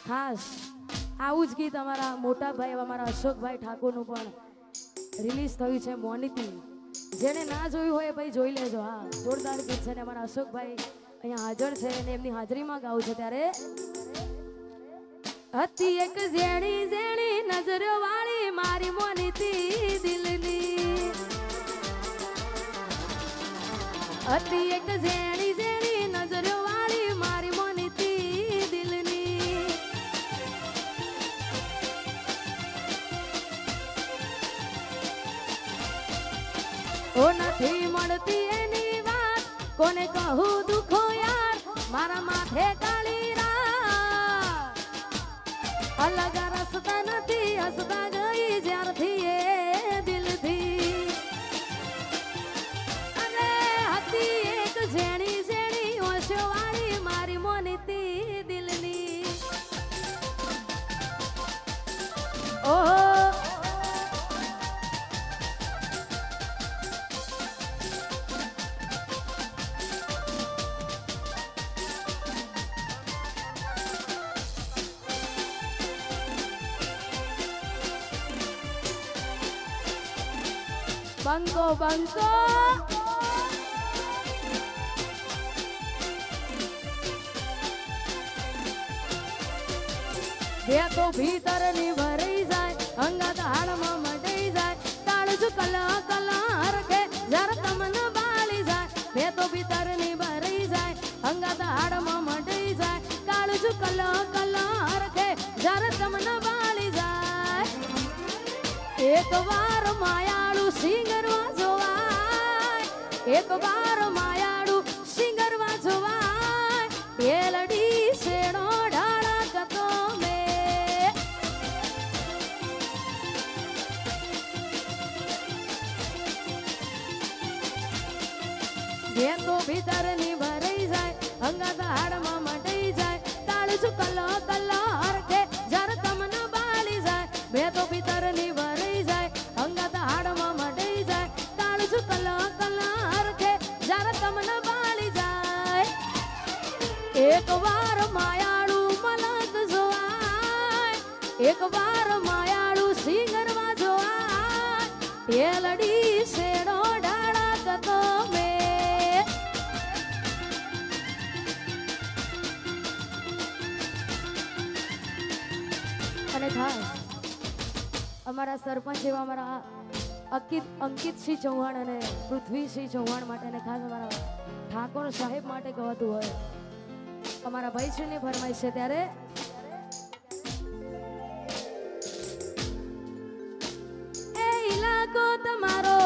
ખાસ આવું જ ગીત અમારા મોટા ભાઈ અમારા અશોકભાઈ ઠાકોરનું પણ રિલીઝ થયું છે મોનીતી. જેને ના જોયું હોય ભાઈ જોઈ લેજો. હા, જોરદાર ગીત છે ને અમારા અશોકભાઈ અહીંયા હાજર છે અને એમની હાજરીમાં ગાવું છે. ત્યારે હતી એક ઝેણી ઝેણી નજરો વાળી મારી મોનીતી દિલની, હતી એક ઝેણી ઝેણી નજરો વાળી મારી મોનીતી દિલની. ઓ નથી મળતી એની વાત કોને કહું દુખો યાર, મારા માથે કાળી રાત. અલગ રસ્તા નથી હસતા ગઈ જ્યારથી એ દિલથી. અરે હતી એક ઝેણી ઝેણી ઓશો વાળી મારી મોનીતી દિલની. ઓહો બંકો બંકો બે તો ભીતર ની ભરાઈ જાય, અંગત હાડમાં મટાઈ જાય, તાળજુ કલા કલા હરખે જરા તમને બાળી જાય. બે તો ભીતર ની ભરાઈ જાય, અંગત હાડમાં મટાઈ જાય, તાળજુ કલા કલા હરખે જરા તમને બાળી જાય. એક વાર માયાળું સિંગરવા જોવાય, એક વાર માયાળું સિંગરવા જોવાય, પેલડી શેણો ઢાળા કતો મે. બે તો ભીતર ની ભરાઈ જાય, અંગત હાડમાં મટાઈ જાય, તાળજુ કલો કલો હરખે જરા તમને બાળી જાય. બે તો ભીતર ની ભરાઈ જાય, અંગત હાડમાં મટાઈ જાય, તાળજુ કલો કલો હરખે જરા તમને બાળી જાય. એક વાર માયાળું મલક જોવાય, એક વાર માયાળું સિંગરવા જોવાય, પેલડી શેડો ઢાળા કતો મે. અને ખાસ અમારા સરપંચ એવા અમારા અંકિતસિંહ ચૌહાણ અને પૃથ્વીસિંહ ચૌહાણ માટે અને ખાસ અમારા ઠાકોર સાહેબ માટે ગવાતું હોય. અમારા ભાઈશ્રીની ફરમાઈશ છે. ત્યારે એ ઇલાકો તમારો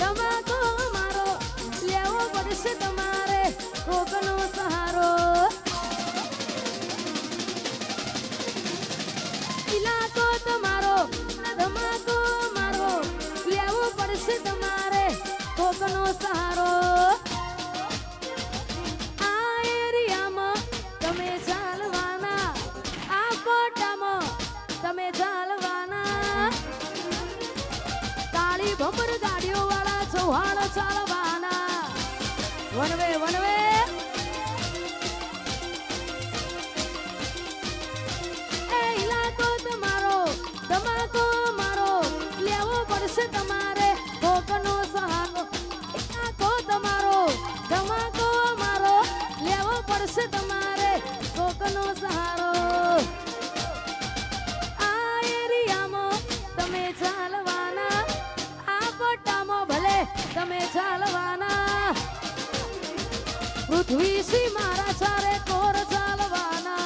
તમાકો મારો લેવો પડશે તમારે કોકનો સહારો. ઇલાકો તમારો ધમાકો મારો લેવો પડશે તમારે કોકનો સહારો. આ એરિયામાં તમે ચાલવાના, આ કોટામાં તમે ચાલવાના, કાળી ભમર ગાડીઓ વાળા ચૌહાણ ચાલવાના. વનવે વનવે તમાકો મારો લેવો પડશે તમારે કોકનો સહારો. ઇલાકો તમારો તમાકો મારો લેવો પડશે તમારે કોકનો સહારો. આ એરિયામાં તમે ચાલવાના, આ પટ્ટામાં ભલે તમે ચાલવાના, પૃથ્વીસિંહ મારા ચારે કોર ચાલવાના.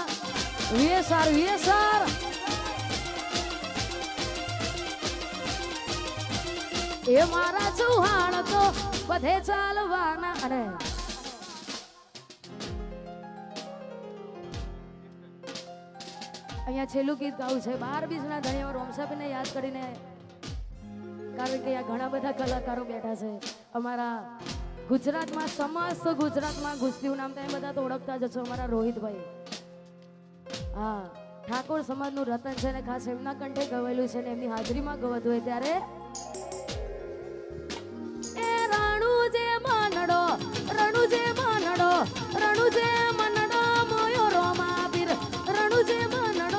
વિયસાર વિયસાર એ મારા ચૌહાણ તો બધે ચાલવાના. અને અહીંયા છેલ્લું ગીત ગાવું છે 12 બીજના ધણીયા રોમસાબેનને યાદ કરીને, કારણ કે અહીંયા ઘણા બધા કલાકારો બેઠા છે. અમારા ગુજરાતમાં સમસ્ત ગુજરાતમાં ગુસ્તીનું નામ તમે બધા તો ઓળખતા જ છો. અમારા રોહિતભાઈ, હા, ઠાકોર સમાજનું રતન છે ને ખાસ એમના કંઠે ગવેલું છે ને એમની હાજરીમાં ગવતું હોય. ત્યારે રણુજે મનડો મોયો રોમા પીર, રણુજે મનડો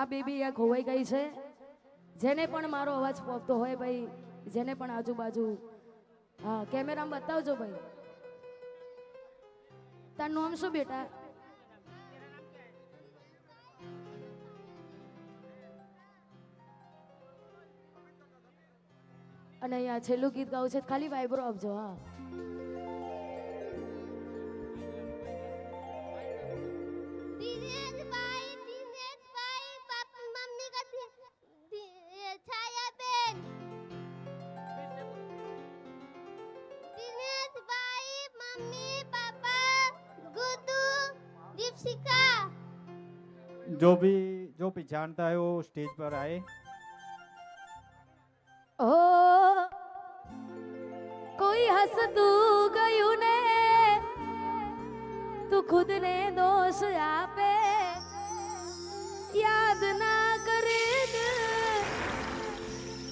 આ બેબી આ ખોવાઈ ગઈ છે. જેને પણ મારો અવાજ પહોંચતો હોય ભાઈ, જેને પણ આજુબાજુ, હા કેમેરામાં બતાવજો ભાઈ. તારું નામ શું બેટા? અને અહીંયા છેલ્લું ગીત ગાવું છે, ખાલી વાઇબ્રો આપજો. હા जो भी जानता है वो स्टेज पर आए. ओ कोई हंसતું ગયું ને તું ખુદ ને દોષ આપે, યાદ ના કરે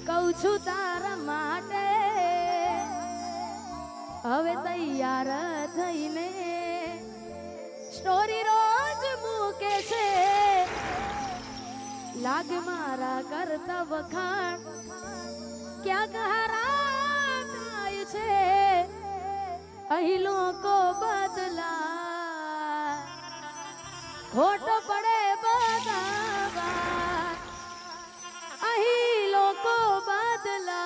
કહું છું તારા માટે. હવે તૈયાર થઈને સ્ટોરી રોજ મૂકે છે, લાગે મારા કરતા વખાણ ક્યાંક હારા થાય છે. અહીં લોકો બદલા ખોટો પડે બધા, અહીં લોકો બદલા